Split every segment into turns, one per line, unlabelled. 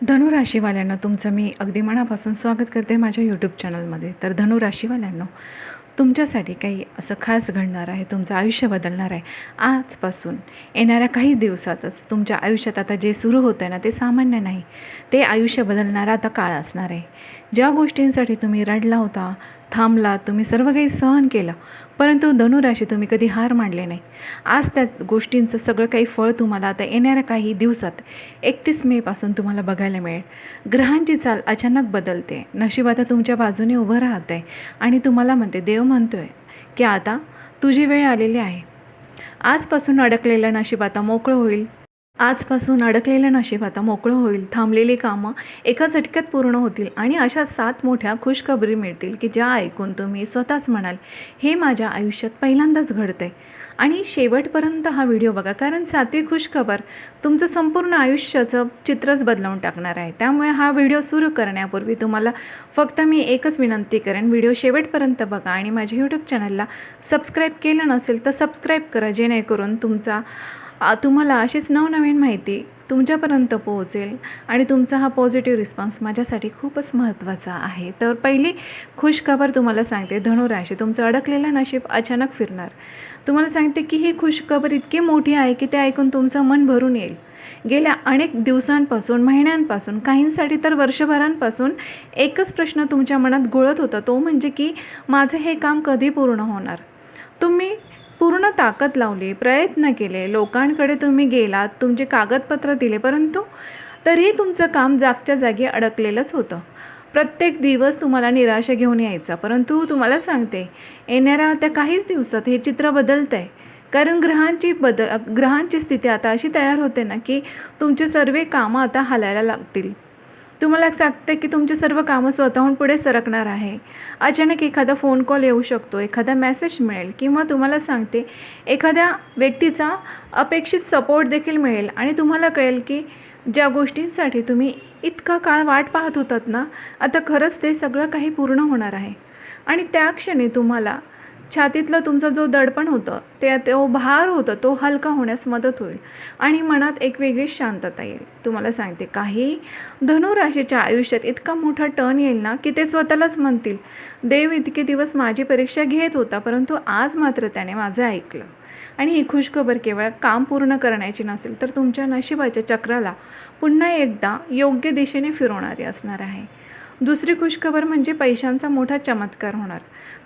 धनुराशीवाल्यांनो, तुमचं मी अगदी मनापासून स्वागत करते माझ्या यूट्यूब चॅनलमध्ये. तर धनुराशीवाल्यांनो, तुमच्यासाठी काही असं खास घडणार आहे, तुमचं आयुष्य बदलणार आहे. आजपासून येणाऱ्या काही दिवसातच तुमच्या आयुष्यात आता जे सुरू होतं आहे ना, ते सामान्य नाही. ते आयुष्य बदलणारा आता काळ असणार आहे. ज्या गोष्टींसाठी तुम्ही रडला होता, थांबला, तुम्ही सर्व काही सहन केलं, परंतु धनुराशी तुम्ही कधी हार मानले नाही. आज त्या गोष्टींचं सगळं काही फळ तुम्हाला आता येणाऱ्या काही दिवसात 31 मेपासून तुम्हाला बघायला मिळेल. ग्रहांची चाल अचानक बदलते, नशीब आता तुमच्या बाजूने उभं राहत आहे आणि तुम्हाला म्हणते, देव म्हणतो आहे की आता तुझी वेळ आलेली आहे. आजपासून अडकलेलं नशीब आता मोकळं होईल. आजपासून अडकलेलं नशीब आता मोकळं होईल. थांबलेली कामं एका झटक्यात पूर्ण होतील आणि अशा 7 मोठ्या खुशखबरी मिळतील की ज्या ऐकून तुम्ही स्वतःच म्हणाल, हे माझ्या आयुष्यात पहिल्यांदाच घडतंय. आणि शेवटपर्यंत हा व्हिडिओ बघा, कारण 7वी खुशखबर तुमचं संपूर्ण आयुष्याचं चित्रच बदलवून टाकणार आहे. त्यामुळे हा व्हिडिओ सुरू करण्यापूर्वी तुम्हाला फक्त मी एकच विनंती करेन, व्हिडिओ शेवटपर्यंत बघा आणि माझ्या यूट्यूब चॅनलला सबस्क्राईब केलं नसेल तर सबस्क्राईब करा, जेणेकरून तुम्हाला अशीच नवनवीन माहिती तुमच्यापर्यंत पोहोचेल आणि तुमचा हा पॉझिटिव्ह रिस्पॉन्स माझ्यासाठी खूपच महत्त्वाचा आहे. तर पहिली खुशखबर तुम्हाला सांगते, धनुराशी तुमचं अडकलेलं नशीब अचानक फिरणार. तुम्हाला सांगते की ही खुशखबर इतकी मोठी आहे की ते ऐकून तुमचं मन भरून येईल. गेल्या अनेक दिवसांपासून, महिन्यांपासून, काहींसाठी तर वर्षभरांपासून एकच प्रश्न तुमच्या मनात घोळत होता, तो म्हणजे की माझं हे काम कधी पूर्ण होणार. तुम्ही पूर्ण ताकद लावली, प्रयत्न केले, लोकांकडे तुम्ही गेलात, तुमचे कागदपत्र दिले, परंतु तरीही तुमचं काम जागच्या जागी अडकलेलंच होतं. प्रत्येक दिवस तुम्हाला निराशा घेऊन यायचा, परंतु तुम्हाला सांगते, येणाऱ्या त्या काहीच दिवसात हे चित्र बदलतं आहे. कारण ग्रहांची स्थिती आता अशी तयार होते ना की तुमचे सर्व कामं आता हालायला लागतील. तुम्हाला सांगते की तुमचे सर्व कामं स्वतःहून पुढे सरकणार आहे. अचानक एखादा फोन कॉल येऊ शकतो, एखादा मेसेज मिळेल किंवा तुम्हाला सांगते एखाद्या व्यक्तीचा अपेक्षित सपोर्ट देखील मिळेल आणि तुम्हाला कळेल की ज्या गोष्टींसाठी तुम्ही इतका काळ वाट पाहत होतात ना, आता खरंच ते सगळं काही पूर्ण होणार आहे. आणि त्या क्षणी तुम्हाला छातीतलं तुमचं जो दडपण होतं, तो भार होतं, तो हलका होण्यास मदत होईल आणि मनात एक वेगळी शांतता येईल. तुम्हाला सांगते, काही धनुराशीच्या आयुष्यात इतका मोठा टर्न येईल ना की ते स्वतःलाच म्हणतील, देव इतके दिवस माझी परीक्षा घेत होता, परंतु आज मात्र त्याने माझं ऐकलं. आणि ही खुशखबर केवळ काम पूर्ण करण्याची नसेल, तर तुमच्या नशिबाच्या चक्राला पुन्हा एकदा योग्य दिशेने फिरवणारी असणार आहे. दुसरी खुशखबर म्हणजे पैशांचा मोठा चमत्कार होणार.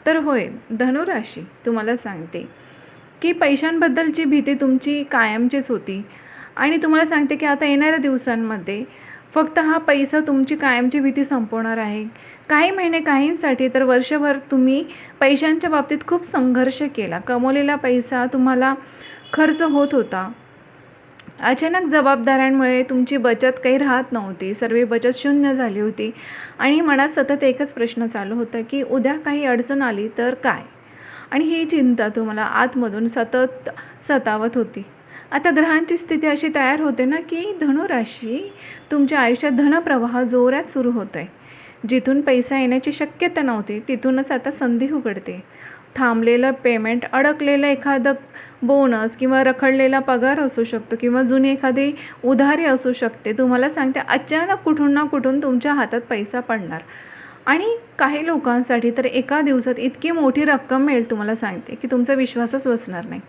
तर होय धनुराशी, तुम्हाला सांगते की पैशांबद्दलची भीती तुमची कायमचीच होती आणि तुम्हाला सांगते की आता येणाऱ्या दिवसांमध्ये फक्त हा पैसा तुमची कायमची भीती संपवणार आहे. काही महिने, काहींसाठी तर वर्षभर तुम्ही पैशांच्या बाबतीत खूप संघर्ष केला. कमवलेला पैसा तुम्हाला खर्च होत होता. अचानक जबाबदाऱ्यांमुळे तुमची बचत काही राहत नव्हती, सर्व बचत शून्य झाली होती आणि मनात सतत एकच प्रश्न चालू होता की उद्या काही अडचण आली तर काय. आणि ही चिंता तुम्हाला आतमधून सतत सतावत होती. आता ग्रहांची स्थिती अशी तयार होते ना की धनुराशी, तुमच्या आयुष्यात धनप्रवाह जोरात सुरू होतो आहे. जिथून पैसा येण्याची शक्यता नव्हती, तिथूनच आता संधी उघडते. थांबलेलं पेमेंट, अडकलेलं एखादं बोनस किंवा रखडलेला पगार असू शकतो किंवा जुनी एखादी उधारी असू शकते. तुम्हाला सांगते, अचानक कुठून ना कुठून तुमच्या हातात पैसा पडणार आणि काही लोकांसाठी तर एका दिवसात इतकी मोठी रक्कम मिळेल, तुम्हाला सांगते की तुमचा विश्वासच बसणार नाही.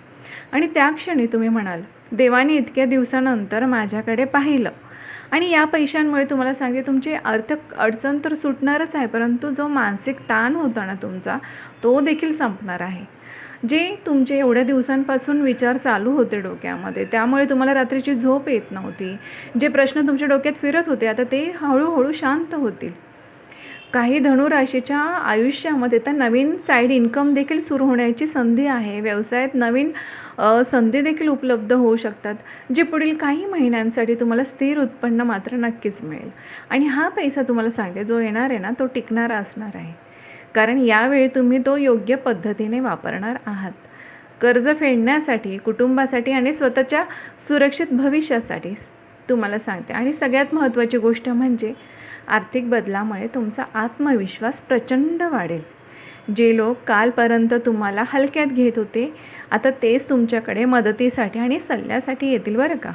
आणि त्या क्षणी तुम्ही म्हणाल, देवाने इतक्या दिवसानंतर माझ्याकडे पाहिलं. आणि या पैशांमुळे तुम्हाला सांगते, तुमची आर्थिक अडचण तर सुटणारच आहे, परंतु जो मानसिक ताण होता ना तुमचा, तो देखील संपणार आहे. जे तुमचे एवढ्या दिवसांपासून विचार चालू होते डोक्यामध्ये, त्यामुळे तुम्हाला रात्रीची झोप येत नव्हती, जे प्रश्न तुमच्या डोक्यात फिरत होते, आता ते हळूहळू शांत होतील. काही धनुराशीच्या आयुष्यामध्ये तर नवीन साईड इन्कम देखील सुरू होण्याची संधी आहे. व्यवसायात नवीन संधी देखील उपलब्ध होऊ शकतात, जे पुढील काही महिन्यांसाठी तुम्हाला स्थिर उत्पन्न मात्र नक्कीच मिळेल. आणि हा पैसा तुम्हाला सांगते, जो येणार आहे ना, तो टिकणारा असणार आहे, कारण यावेळी तुम्ही तो योग्य पद्धतीने वापरणार आहात. कर्ज फेडण्यासाठी, कुटुंबासाठी आणि स्वतःच्या सुरक्षित भविष्यासाठी तुम्हाला सांगते. आणि सगळ्यात महत्त्वाची गोष्ट म्हणजे आर्थिक बदलामुळे तुमचा आत्मविश्वास प्रचंड वाढेल. जे लोक कालपर्यंत तुम्हाला हलक्यात घेत होते, आता तेच तुमच्याकडे मदतीसाठी आणि सल्ल्यासाठी येतील बरं का.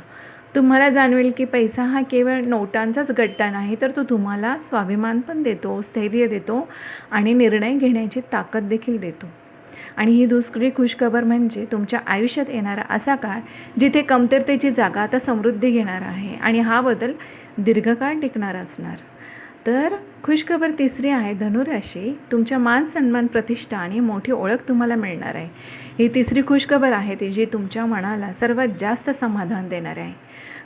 तुम्हाला जाणवेल की पैसा हा केवळ नोटांचाच गट्टा नाही, तर तो तुम्हाला स्वाभिमान पण देतो, स्थैर्य देतो आणि निर्णय घेण्याची ताकद देखील देतो. आणि ही दुसरी खुशखबर म्हणजे तुमच्या आयुष्यात येणारा असा काळ जिथे कमतरतेची जागा आता समृद्धी घेणार आहे आणि हा बदल दीर्घकाळ टिकणार असणार. तर खुशखबर तिसरी आहे धनुराशी, तुमच्या मान सन्मान प्रतिष्ठा आणि मोठी ओळख तुम्हाला मिळणार आहे. ही तिसरी खुशखबर आहे ती जी तुमच्या मनाला सर्वात जास्त समाधान देणार आहे.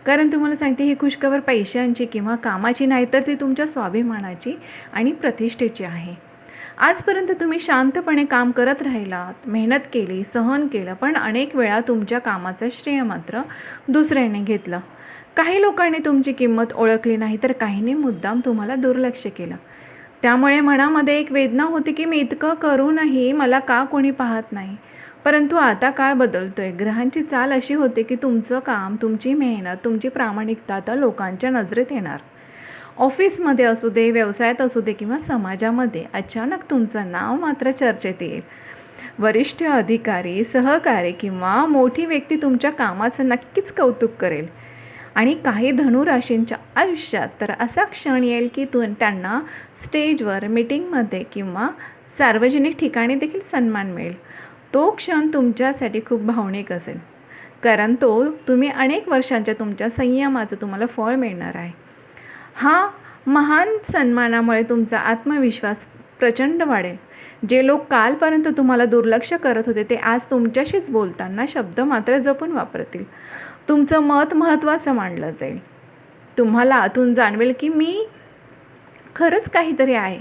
कारण तुम्हाला सांगते ही खुशखबर पैशांची किंवा कामाची नाही, तर ती तुमच्या स्वाभिमानाची आणि प्रतिष्ठेची आहे. आजपर्यंत तुम्ही शांतपणे काम करत राहिलात, मेहनत केली, सहन केलं, पण अनेक वेळा तुमच्या कामाचं श्रेय मात्र दुसऱ्याने घेतलं. काही लोकांनी तुमची किंमत ओळखली नाही, तर काहींनी मुद्दाम तुम्हाला दुर्लक्ष केलं. त्यामुळे मनामध्ये एक वेदना होती की मी इतकं करूनही मला का कोणी पाहत नाही. परंतु आता काळ बदलतोय. ग्रहांची चाल अशी होते की तुमचं काम, तुमची मेहनत, तुमची प्रामाणिकता आता लोकांच्या नजरेत येणार. ऑफिसमध्ये असू दे, व्यवसायात असू दे किंवा समाजामध्ये अचानक तुमचं नाव मात्र चर्चेत येईल. वरिष्ठ अधिकारी, सहकारी किंवा मोठी व्यक्ती तुमच्या कामाचं नक्कीच कौतुक करेल. आणि काही धनुराशींच्या आयुष्यात तर असा क्षण येईल की त्यांना स्टेजवर, मीटिंगमध्ये किंवा सार्वजनिक ठिकाणी देखील सन्मान मिळेल. तो क्षण तुमच्यासाठी खूप भावनिक असेल, कारण तुम्ही अनेक वर्षांच्या तुमच्या संयमाचं तुम्हाला फळ मिळणार आहे. हा महान सन्मानामुळे तुमचा आत्मविश्वास प्रचंड वाढेल. जे लोक कालपर्यंत तुम्हाला दुर्लक्ष करत होते ते आज तुमच्याशीच बोलताना शब्द मात्र जपून वापरतील. तुमचं मत महत्त्वाचं मानलं जाईल. तुम्हाला आतून जाणवेल की मी खरंच काहीतरी आहे.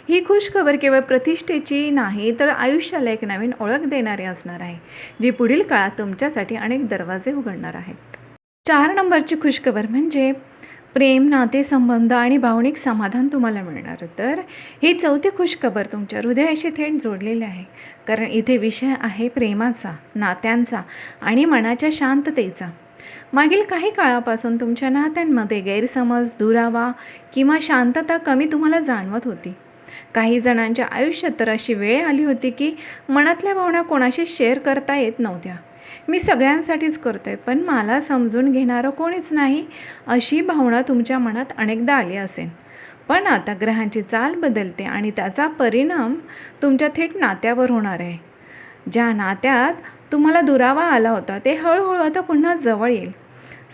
ही खुशखबर केवळ प्रतिष्ठेची नाही, तर आयुष्याला एक नवीन ओळख देणारी असणार आहे, जी पुढील काळात तुमच्यासाठी अनेक दरवाजे उघडणार आहेत. 4 नंबरची खुशखबर म्हणजे प्रेम, नातेसंबंध आणि भावनिक समाधान तुम्हाला मिळणार. तर ही चौथी खुशखबर तुमच्या हृदयाशी थेट जोडलेली आहे, कारण इथे विषय आहे प्रेमाचा, नात्यांचा आणि मनाच्या शांततेचा. मागील काही काळापासून तुमच्या नात्यांमध्ये गैरसमज, दुरावा किंवा शांतता कमी तुम्हाला जाणवत होती. काही जणांच्या आयुष्यात तर अशी वेळ आली होती की मनातल्या भावना कोणाशी शेअर करता येत नव्हत्या. मी सगळ्यांसाठीच करतोय, पण मला समजून घेणारं कोणीच नाही, अशी भावना तुमच्या मनात अनेकदा आली असेल. पण आता ग्रहांची चाल बदलते आणि त्याचा परिणाम तुमच्या थेट नात्यावर होणार आहे. ज्या नात्यात तुम्हाला दुरावा आला होता ते हळूहळू आता पुन्हा जवळ येईल.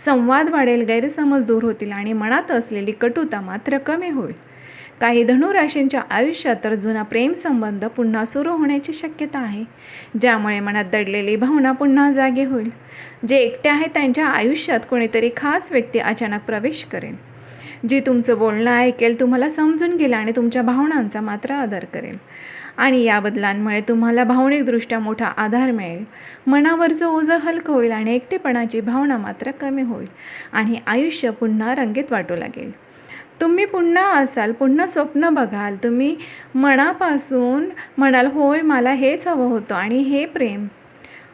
संवाद वाढेल, गैरसमज दूर होतील आणि मनात असलेली कटुता मात्र कमी होईल. काही धनुराशींच्या आयुष्यात तर जुना प्रेमसंबंध पुन्हा सुरू होण्याची शक्यता आहे, ज्यामुळे मनात दडलेली भावना पुन्हा जागी होईल. जे एकटे आहेत त्यांच्या आयुष्यात कोणीतरी खास व्यक्ती अचानक प्रवेश करेल, जी तुमचं बोलणं ऐकेल, तुम्हाला समजून घेईल आणि तुमच्या भावनांचा मात्र आदर करेल. आणि या बदलांमुळे तुम्हाला भावनिकदृष्ट्या मोठा आधार मिळेल. मनावरचं ओझं हलकं होईल आणि एकटेपणाची भावना मात्र कमी होईल आणि आयुष्य पुन्हा रंगीत वाटू लागेल. तुम्ही पुन्हा असाल, पुन्हा स्वप्न बघाल, तुम्ही मनापासून म्हणाल होय मला हेच हवं होतं आणि हे प्रेम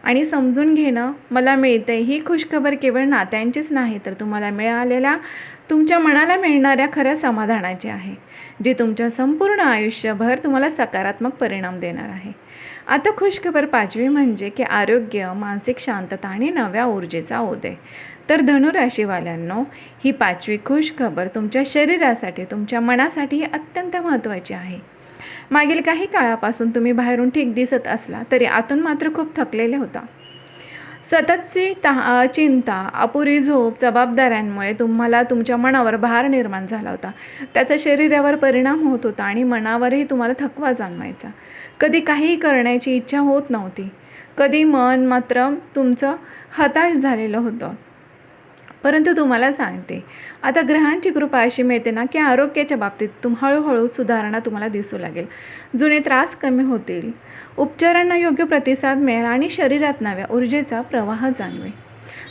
आणि समजून घेणं मला मिळतंय. ही खुशखबर केवळ नात्यांचीच नाही, तर तुम्हाला मिळालेल्या, तुमच्या मनाला मिळणाऱ्या खऱ्या समाधानाची आहे, जी तुमच्या संपूर्ण आयुष्यभर तुम्हाला सकारात्मक परिणाम देणार आहे. आता खुशखबर 5वी म्हणजे की आरोग्य, मानसिक शांतता आणि नव्या ऊर्जेचा उदय. तर धनुराशीवाल्यांनो, ही 5वी खुशखबर तुमच्या शरीरासाठी, तुमच्या मनासाठी अत्यंत महत्त्वाची आहे. मागील काही काळापासून तुम्ही बाहेरून ठीक दिसत असला तरी आतून मात्र खूप थकलेले होता. सततची चिंता, अपुरी झोप, जबाबदाऱ्यांमुळे तुम्हाला तुमच्या मनावर भार निर्माण झाला होता. त्याचा शरीरावर परिणाम होत होता आणि मनावरही तुम्हाला थकवा जाणवायचा. कधी काही करण्याची इच्छा होत नव्हती, कधी मन मात्र तुमचं हताश झालेलं होतं. परंतु तुम्हाला सांगते, आता ग्रहांची कृपा अशी मिळते ना की आरोग्याच्या बाबतीत हळूहळू सुधारणा तुम्हाला दिसू लागेल. जुने त्रास कमी होतील, उपचारांना योग्य प्रतिसाद मिळेल आणि शरीरात नव्या ऊर्जेचा प्रवाह जाणवेल.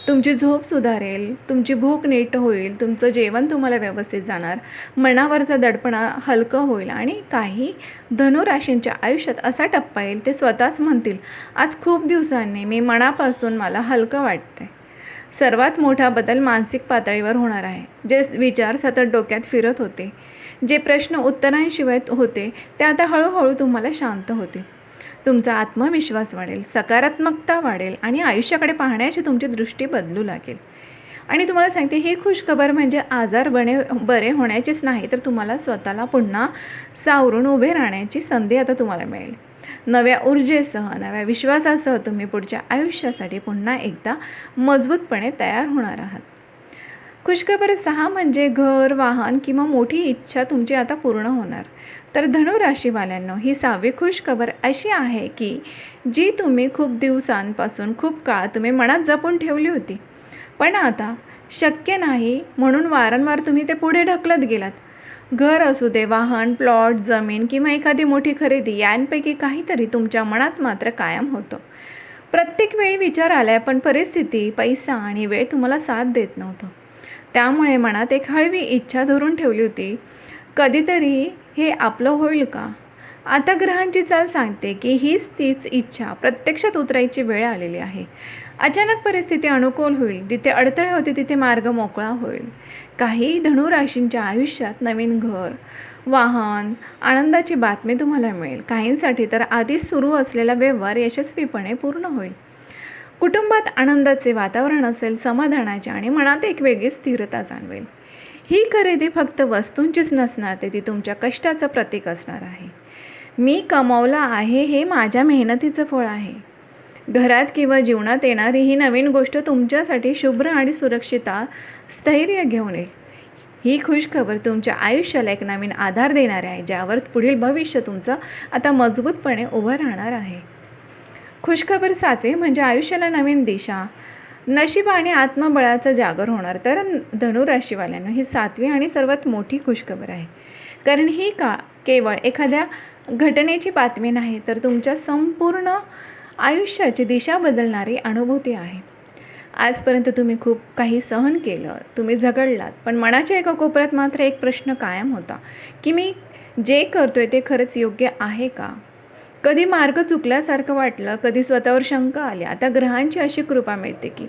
तुमची झोप सुधारेल, तुमची भूक नीट होईल, तुमचं जेवण तुम्हाला व्यवस्थित जाणार, मनावरचा दडपणा हलकं होईल आणि काही धनुराशींच्या आयुष्यात असा टप्पा येईल ते स्वतःच म्हणतील, आज खूप दिवसांनी मी मनापासून मला हलकं वाटतंय. सर्वात मोठा बदल मानसिक पातळीवर होणार आहे. जे विचार सतत डोक्यात फिरत होते, जे प्रश्न उत्तरांशिवाय होते, ते आता हळूहळू तुम्हाला शांत होतील. तुमचा आत्मविश्वास वाढेल, सकारात्मकता वाढेल आणि आयुष्याकडे पाहण्याची तुमची दृष्टी बदलू लागेल. आणि तुम्हाला सांगते ही खुशखबर म्हणजे आजार बरे होण्याचीच नाही, तर तुम्हाला स्वतःला पुन्हा सावरून उभे राहण्याची संधी आता तुम्हाला मिळेल. नव्या ऊर्जेसह, नव्या विश्वासासह तुम्ही पुढच्या आयुष्यासाठी पुन्हा एकदा मजबूतपणे तयार होणार आहात. खुशखबर 6 म्हणजे घर, वाहन किंवा मोठी इच्छा तुमची आता पूर्ण होणार. तर धनु राशीवाल्यांनो, ही 6वी खुशखबर अशी आहे की जी तुम्ही खूप दिवसांपासून, खूप काळ तुम्ही मनात जपून ठेवली होती. पण आता शक्य नाही म्हणून वारंवार तुम्ही ते पुढे ढकलत गेलात. घर असू दे, वाहन, प्लॉट, जमीन किंवा एखादी मोठी खरेदी यांपैकी काहीतरी तुमच्या मनात मात्र कायम होतं. प्रत्येक वेळी विचार आलाय, पण परिस्थिती, पैसा आणि वेळ तुम्हाला साथ देत नव्हतं. त्यामुळे मनात एक हळवी इच्छा धरून ठेवली होती, कधीतरी हे आपलं होईल का? आता ग्रहांची चाल सांगते की हीच तीच इच्छा प्रत्यक्षात उतरायची वेळ आलेली आहे. अचानक परिस्थिती अनुकूल होईल. जिथे अडथळे होते तिथे मार्ग मोकळा होईल. काही धनुराशींच्या आयुष्यात नवीन घर, वाहन, आनंदाची बातमी तुम्हाला मिळेल. काहींसाठी तर आधीच सुरू असलेला व्यवहार यशस्वीपणे पूर्ण होईल. कुटुंबात आनंदाचे वातावरण असेल, समाधानाचे आणि मनात एक वेगळी स्थिरता जाणवेल. ही खरेदी फक्त वस्तूंचीच नसणार, ती तुमच्या कष्टाचं प्रतीक असणार आहे. मी कमावलं आहे हे माझ्या मेहनतीचं फळ आहे. घरात किंवा जीवनात येणारी ही नवीन गोष्ट तुमच्यासाठी शुभ्र आणि सुरक्षितता, स्थैर्य घेऊन येईल. ही खुशखबर तुमच्या आयुष्याला एक नवीन आधार देणार आहे, ज्यावर पुढील भविष्य तुमचं आता मजबूतपणे उभं राहणार आहे. खुशखबर 7वी म्हणजे आयुष्याला नवीन दिशा, नशीब आणि आत्मबळाचं जागर होणार. तर धनुराशीवाल्यांना ही 7वी आणि सर्वात मोठी खुशखबर आहे, कारण ही केवळ एखाद्या घटनेची बातमी नाही, तर तुमच्या संपूर्ण आयुष्याची दिशा बदलणारी अनुभूती आहे. आजपर्यंत तुम्ही खूप काही सहन केलं, तुम्ही झगडलात, पण मनाच्या एका कोपऱ्यात मात्र एक प्रश्न कायम होता की मी जे करतोय ते खरंच योग्य आहे का? कधी मार्ग चुकल्यासारखं वाटलं, कधी स्वतःवर शंका आली. आता ग्रहांची अशी कृपा मिळते की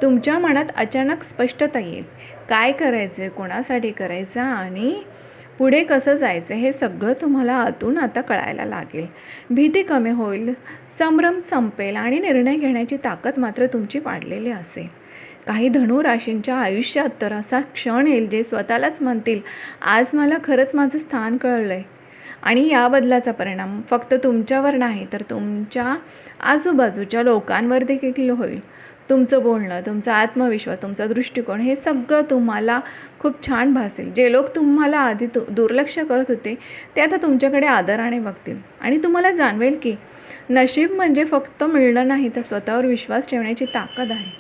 तुमच्या मनात अचानक स्पष्टता येईल. काय करायचं, कोणासाठी करायचं आणि पुढे कसं जायचं हे सगळं तुम्हाला आतून आता कळायला लागेल. भीती कमी होईल, संभ्रम संपेल आणि निर्णय घेण्याची ताकद मात्र तुमची वाढलेली असेल. काही धनुराशींच्या आयुष्यात तर असा क्षण येईल जे स्वतःलाच म्हणतील, आज मला खरंच माझं स्थान कळलं आहे. आणि या बदलाचा परिणाम फक्त तुमच्यावर नाही, तर तुमच्या आजूबाजूच्या लोकांवर देखील होईल. तुमचं बोलणं, तुमचा आत्मविश्वास, तुमचा दृष्टिकोन हे सगळं तुम्हाला खूप छान भासेल. जे लोक तुम्हाला आधी दुर्लक्ष करत होते ते आता तुमच्याकडे आदराने बघतील. आणि तुम्हाला जाणवेल की नशीब म्हणजे फक्त मिळणं नाही, तर स्वतःवर विश्वास ठेवण्याची ताकद आहे.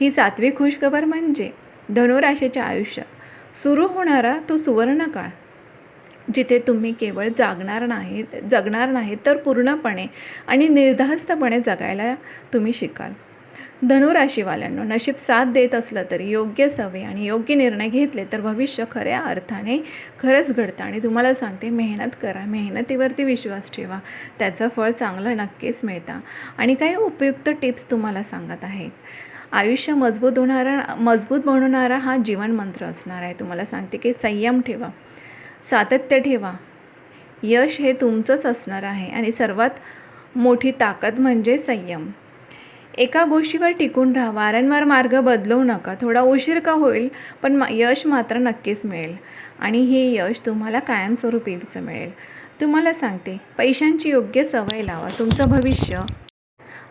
ही 7वी खुशखबर म्हणजे धनुराशीच्या आयुष्यात सुरू होणारा तो सुवर्णकाळ, जिथे तुम्ही केवळ जगणार नाहीत तर पूर्णपणे आणि निर्धास्तपणे जगायला तुम्ही शिकाल. धनुराशीवाल्यांनो, नशीब साथ देत असलं तरी योग्य सवय आणि योग्य निर्णय घेतले तर भविष्य खऱ्या अर्थाने खरंच घडतं. आणि तुम्हाला सांगते, मेहनत करा, मेहनतीवरती विश्वास ठेवा, त्याचं फळ चांगलं नक्कीच मिळतं. आणि काही उपयुक्त टिप्स तुम्हाला सांगत आहेत. आयुष्य मजबूत बनवणारा हा जीवन मंत्र असणार आहे. तुम्हाला सांगते की संयम ठेवा, सातत्य ठेवा. यश हे तुमचंच असणार आहे आणि सर्वात मोठी ताकद म्हणजे संयम. एका गोष्टीवर टिकून राहा, वारंवार मार्ग बदलवू नका. थोडा उशीर का होईल, पण यश मात्र नक्कीच मिळेल. आणि हे यश तुम्हाला कायमस्वरूपीच मिळेल. तुम्हाला सांगते, पैशांची योग्य सवय लावा. तुमचं भविष्य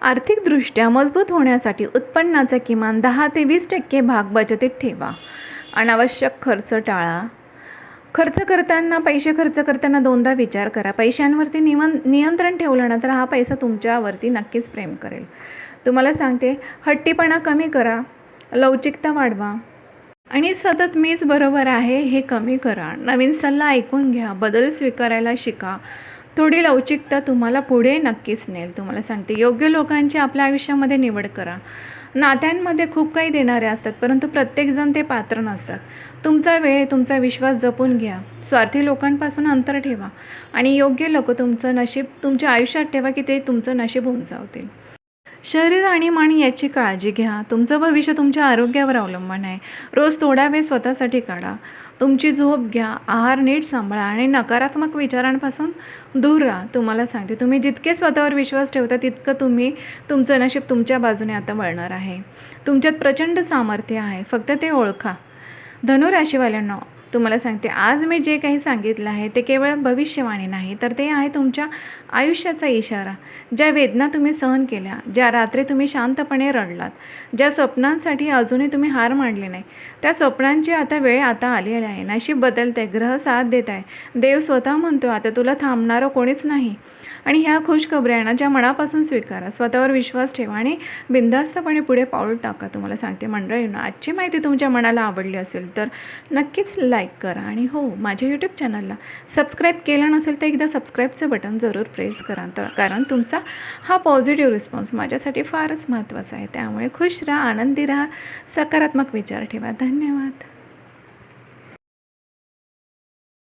आर्थिकदृष्ट्या मजबूत होण्यासाठी उत्पन्नाचा किमान 10 ते 20% भाग बचतीत ठेवा. अनावश्यक खर्च टाळा. पैसे खर्च करताना दोनदा विचार करा. पैशांवरती नियंत्रण ठेवलं ना, तर हा पैसा तुमच्यावरती नक्कीच प्रेम करेल. तुम्हाला सांगते, हट्टीपणा कमी करा, लवचिकता वाढवा आणि सतत मीच बरोबर आहे हे कमी करा. नवीन सल्ला ऐकून घ्या, बदल स्वीकारायला शिका. थोडी लवचिकता तुम्हाला पुढे नक्कीच नेल. तुम्हाला सांगते, योग्य लोकांची आपल्या आयुष्यामध्ये निवड करा. नात्यांमध्ये खूप काही देणारे असतात, परंतु प्रत्येकजण ते पात्र नसतात. तुमचा वेळ, तुमचा विश्वास जपून घ्या. स्वार्थी लोकांपासून अंतर ठेवा आणि योग्य लोक तुमच्या आयुष्यात ठेवा की ते तुमचं नशीब होऊन जावतील. शरीर आणि मन याची काळजी घ्या. तुमचं भविष्य तुमच्या आरोग्यावर अवलंबून आहे. रोज थोडा वेळ स्वतःसाठी काढा. तुमची झोप घ्या, आहार नीट सांभाळा आणि नकारात्मक विचारांपासून दूर राहा. तुम्हाला सांगते, तुम्ही जितके स्वतःवर विश्वास ठेवता तितकं तुमचं नशीब तुमच्या बाजूने आता वळणार आहे. तुमच्यात प्रचंड सामर्थ्य आहे, फक्त ते ओळखा. धनुराशीवाल्यांनो, तुम्हाला सांगते, आज मी जे काही सांगितलं आहे ते केवळ भविष्यवाणी नाही, तर ते आहे तुमच्या आयुष्याचा इशारा. ज्या वेदना तुम्ही सहन केल्या, ज्या रात्री तुम्ही शांतपणे रडलात, ज्या स्वप्नांसाठी अजूनही तुम्ही हार मानली नाही, त्या स्वप्नांची आता वेळ आता आलेली आहे. नशीब बदलते, ग्रह साथ देत आहे, देव स्वतः म्हणतो आता तुला थांबणारं कोणीच नाही. आणि ह्या खुशखबऱ्यांना ज्या मनापासून स्वीकारा, स्वतःवर विश्वास ठेवा आणि बिनधास्तपणे पुढे पाऊल टाका. तुम्हाला सांगते मंडळींनो, आजची माहिती तुमच्या मनाला आवडली असेल तर नक्कीच लाईक करा आणि हो, माझ्या यूट्यूब चॅनलला सबस्क्राईब केलं नसेल तर एकदा सबस्क्राईबचं बटन जरूर प्रेस करा, कारण तुमचा हा पॉझिटिव्ह रिस्पॉन्स माझ्यासाठी फारच महत्त्वाचा आहे. त्यामुळे खुश राहा, आनंदी राहा, सकारात्मक विचार ठेवा. धन्यवाद.